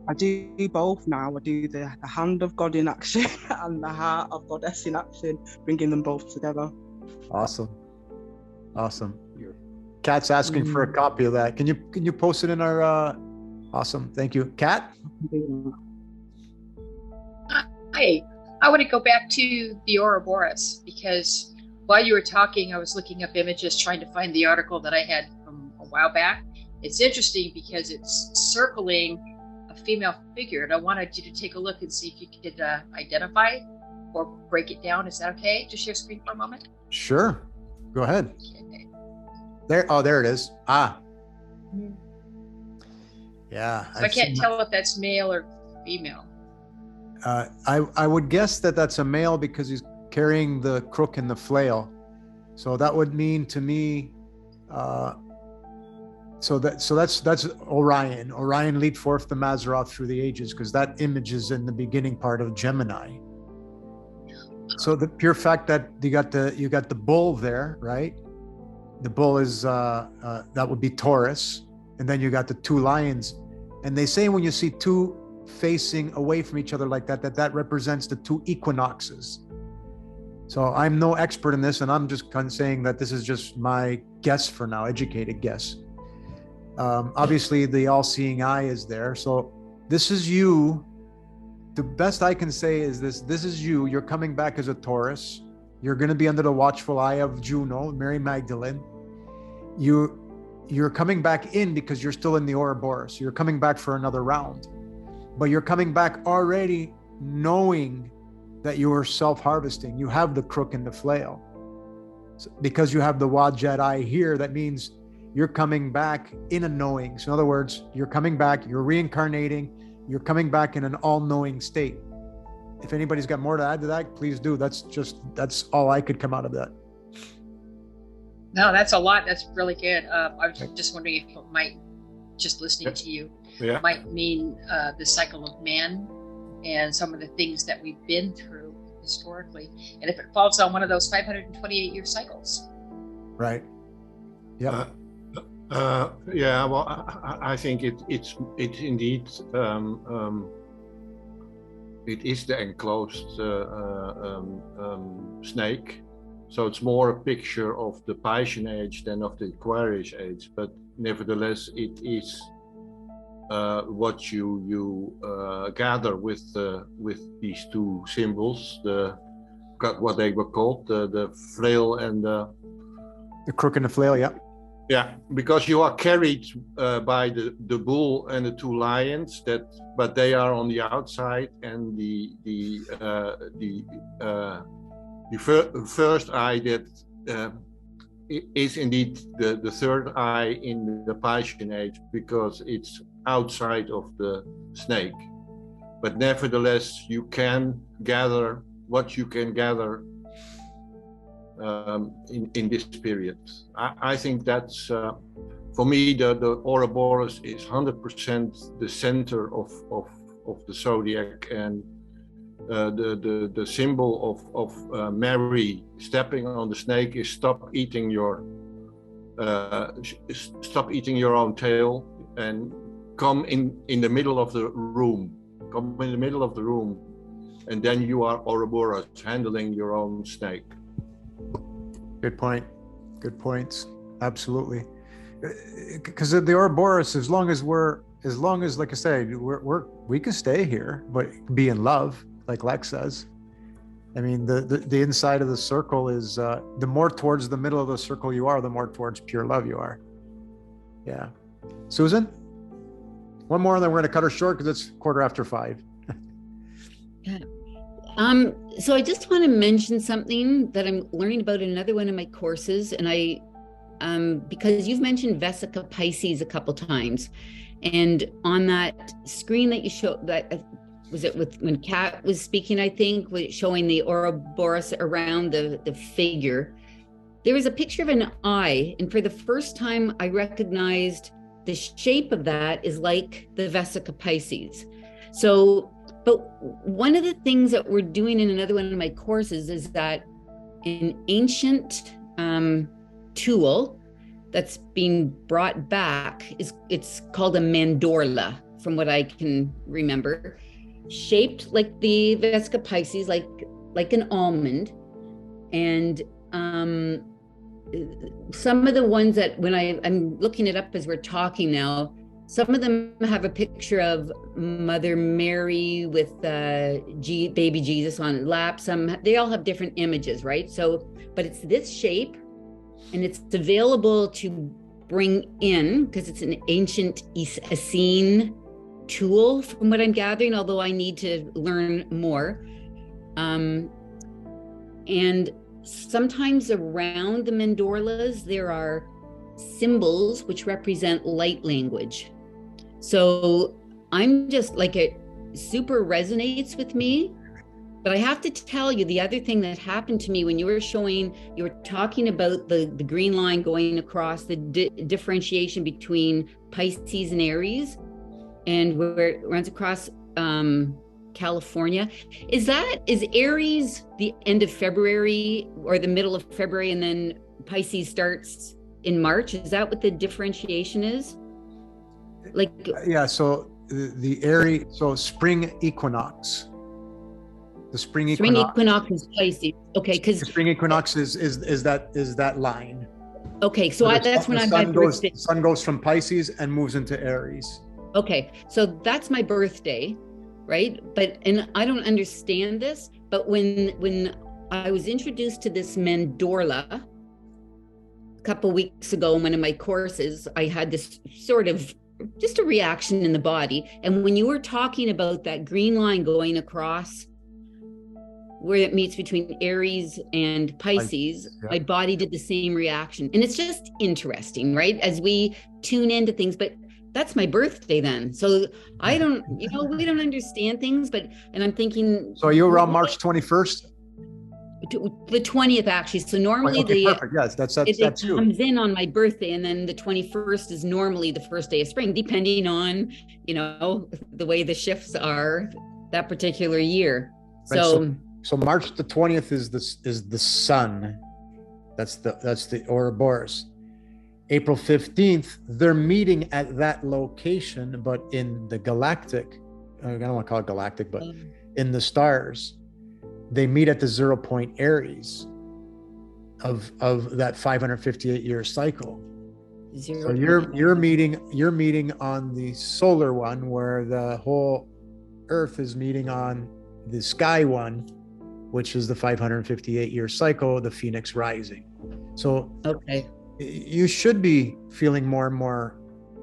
I do both now. I do the hand of God in action and the heart of goddess in action, bringing them both together. Awesome. Awesome. Kat's asking for a copy of that. Can you post it in our Awesome. Thank you. Kat? Hi. I want to go back to the Ouroboros because while you were talking, I was looking up images trying to find the article that I had from a while back. It's interesting because it's circling a female figure, and I wanted you to take a look and see if you could identify or break it down. Is that okay? Just share screen for a moment. Sure. Go ahead. Okay. There. Oh, there it is. Ah. Yeah. So I can't tell if that's male or female. I would guess that that's a male because he's carrying the crook and the flail. So that would mean to me, so that's Orion. Orion lead forth the Mazzaroth through the ages, because that image is in the beginning part of Gemini. So the pure fact that you got the bull there, right? The bull is that would be Taurus, and then you got the two lions. And they say when you see two facing away from each other like that represents the two equinoxes. So I'm no expert in this, and I'm just kind of saying that this is just my guess for now, educated guess. Obviously, the all-seeing eye is there. So this is you. The best I can say is this is you. You're coming back as a Taurus. You're going to be under the watchful eye of Juno, Mary Magdalene. You're coming back in because you're still in the Ouroboros. You're coming back for another round. But you're coming back already knowing that you are self-harvesting. You have the crook and the flail. So because you have the Wadjet eye here, that means you're coming back in a knowing. So in other words, you're coming back, you're reincarnating, you're coming back in an all-knowing state. If anybody's got more to add to that, please do. That's all I could come out of that. No, that's a lot. That's really good. I was just wondering if it might, just listening to you, might mean the cycle of man and some of the things that we've been through historically. And if it falls on one of those 528-year cycles. Right. Yeah. Yeah, well, I think it's indeed, it is the enclosed snake. So it's more a picture of the Piscean age than of the Aquarius age, but nevertheless, it is what you gather with these two symbols, what they were called, the flail and the crook and the flail. Yeah. Yeah, because you are carried by the bull and the two lions, but they are on the outside, and the first eye that is indeed the third eye in the Piscean age, because it's outside of the snake. But nevertheless, you can gather what you can gather in this period. I think that's for me the Ouroboros is 100% the center of the zodiac, and the symbol of Mary stepping on the snake is stop eating your own tail and come in the middle of the room. Come in the middle of the room, and then you are Ouroboros, handling your own snake. Good point. Good points. Absolutely. Because the Ouroboros, as long as like I said, we can stay here, but be in love, like Lex says. I mean, the inside of the circle is the more towards the middle of the circle you are, the more towards pure love you are. Yeah. Susan, one more, and then we're going to cut her short because it's 5:15. Yeah. So I just want to mention something that I'm learning about in another one of my courses, and because you've mentioned Vesica Pisces a couple times, and on that screen that you showed, that was it with when Kat was speaking, I think, showing the Ouroboros around the figure, there was a picture of an eye, and for the first time I recognized the shape of that is like the Vesica Pisces. So, but one of the things that we're doing in another one of my courses is that an ancient tool that's being brought back it's called a mandorla, from what I can remember, shaped like the Vesica Pisces, like an almond. And some of the ones that when I'm looking it up as we're talking now, some of them have a picture of Mother Mary with baby Jesus on lap. They all have different images, right? So, but it's this shape, and it's available to bring in because it's an ancient Essene tool, from what I'm gathering, although I need to learn more. And sometimes around the mandorlas, there are symbols which represent light language. So I'm just like, it super resonates with me. But I have to tell you, the other thing that happened to me when you were talking about the green line going across, the differentiation between Pisces and Aries, and where it runs across California. Is Aries the end of February or the middle of February, and then Pisces starts in March? Is that what the differentiation is? Like, yeah, so the Aries, so spring equinox. The spring equinox is Pisces. Okay, because the spring equinox is that line. Okay, so that's when the sun goes from Pisces and moves into Aries. Okay, so that's my birthday, right? And I don't understand this, but when I was introduced to this mandorla a couple weeks ago in one of my courses, I had this sort of just a reaction in the body. And when you were talking about that green line going across where it meets between Aries and Pisces, yeah, my body did the same reaction. And it's just interesting, right? As we tune into things, but that's my birthday then. So I don't, we don't understand things, and I'm thinking. So you were on March 21st? The 20th, actually. So normally perfect. Yes, that's it comes in on my birthday, and then the 21st is normally the first day of spring, depending on, the way the shifts are that particular year. Right, so March the 20th is the sun. That's the Ouroboros. April 15th, they're meeting at that location, but in the galactic, I don't want to call it galactic, but in the stars, they meet at the 0 point Aries of that 558-year cycle. So you're meeting on the solar one, where the whole Earth is meeting on the sky one, which is the 558-year cycle, the Phoenix rising. So okay, you should be feeling more and more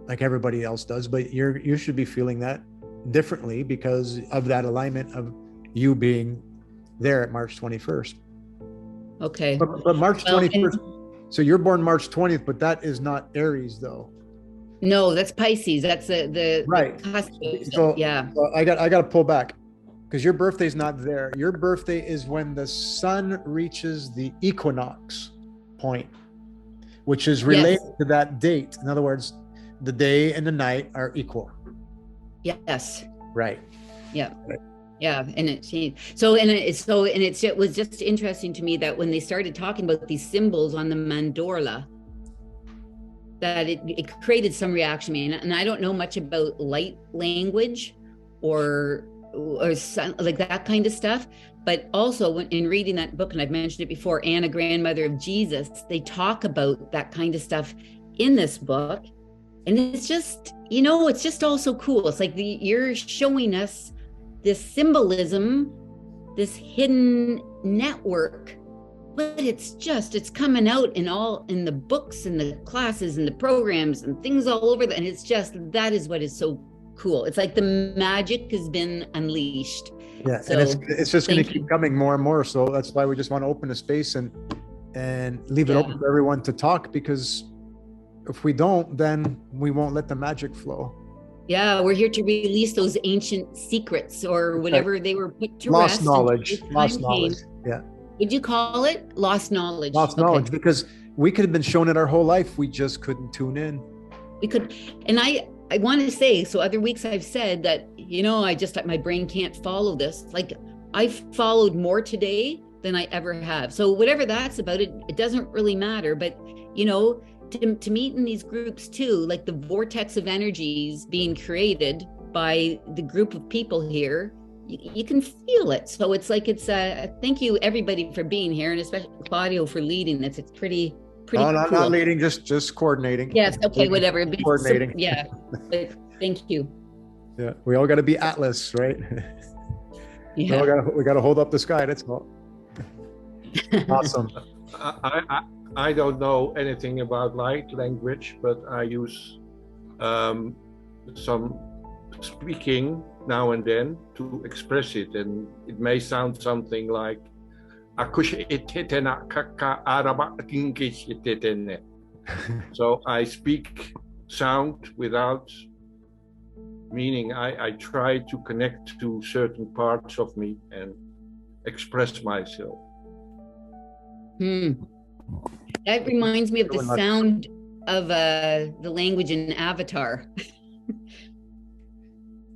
like everybody else does, but you should be feeling that differently because of that alignment of you being there at March 21st. Okay. But March 21st, so you're born March 20th, but that is not Aries though. No, that's Pisces. That's the right. So yeah. So I got to pull back because your birthday's not there. Your birthday is when the sun reaches the equinox point, which is related to that date. In other words, the day and the night are equal. Yes. Right. Yeah. Right. Yeah, and it was just interesting to me that when they started talking about these symbols on the mandorla, that it created some reaction in me. And I don't know much about light language or like that kind of stuff, but also in reading that book, and I've mentioned it before, Anna, Grandmother of Jesus, they talk about that kind of stuff in this book, and it's just it's just all so cool. It's like you're showing us this symbolism, this hidden network, but it's coming out in the books and the classes and the programs and things all over and that is what is so cool. It's like the magic has been unleashed. Yeah, so, and it's just going to keep coming more and more. So that's why we just want to open a space and leave it open for everyone to talk, because if we don't, then we won't let the magic flow. Yeah, we're here to release those ancient secrets or whatever they were put to lost rest. Lost knowledge. Yeah. Would you call it lost knowledge? Lost knowledge, because we could have been shown it our whole life. We just couldn't tune in. We could, and I want to say, so other weeks I've said that, my brain can't follow this. Like I've followed more today than I ever have. So whatever that's about, it doesn't really matter. But, to meet in these groups too, like the vortex of energies being created by the group of people here, you can feel it. So it's like, thank you everybody for being here, and especially Claudio for leading this. It's pretty pretty no, cool. not leading, just coordinating. Yes, okay, whatever. Coordinating. Yeah, but thank you. Yeah, we all got to be Atlas, right? Yeah. We got to hold up the sky. That's all. Awesome. I don't know anything about light language, but I use some speaking now and then to express it, and it may sound something like so I speak sound without meaning. I try to connect to certain parts of me and express myself. That reminds me of the sound of the language in Avatar.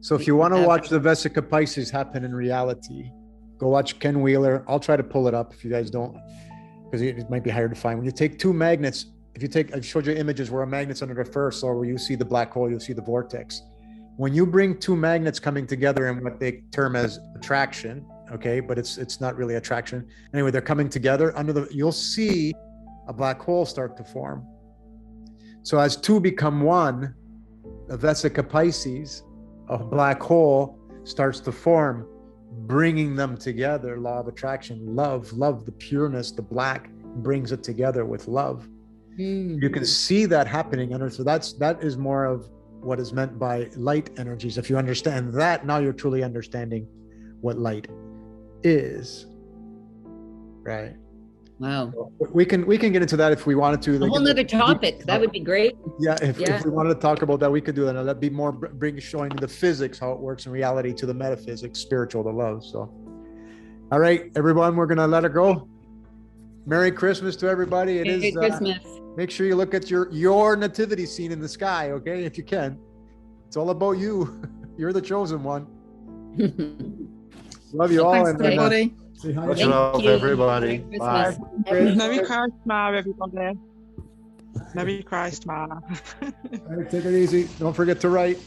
So if you want to watch the Vesica Pisces happen in reality, go watch Ken Wheeler. I'll try to pull it up if you guys don't, because it might be hard to find. When you take two magnets, I showed you images where a magnet's under the first, so where you see the black hole, you'll see the vortex. When you bring two magnets coming together in what they term as attraction, okay, but it's not really attraction. Anyway, they're coming together you'll see a black hole start to form. So as two become one, the Vesica Pisces, a black hole starts to form, bringing them together. Law of attraction, love, the pureness, the black brings it together with love. You can see that happening under. So that is more of what is meant by light energies. If you understand that, now you're truly understanding what light is, right? Wow. So we can get into that if we wanted to. A whole nother topic. That would be great. Yeah, if we wanted to talk about that, we could do that. That'd be more showing the physics, how it works in reality, to the metaphysics, spiritual to love. So, all right, everyone, we're gonna let it go. Merry Christmas to everybody. Merry Christmas. Make sure you look at your nativity scene in the sky, okay? If you can. It's all about you. You're the chosen one. Love you all. Thanks, everybody. Say hi. Much love, everybody. Bye. Merry Christmas, everybody. Merry Christmas. All right, take it easy. Don't forget to write.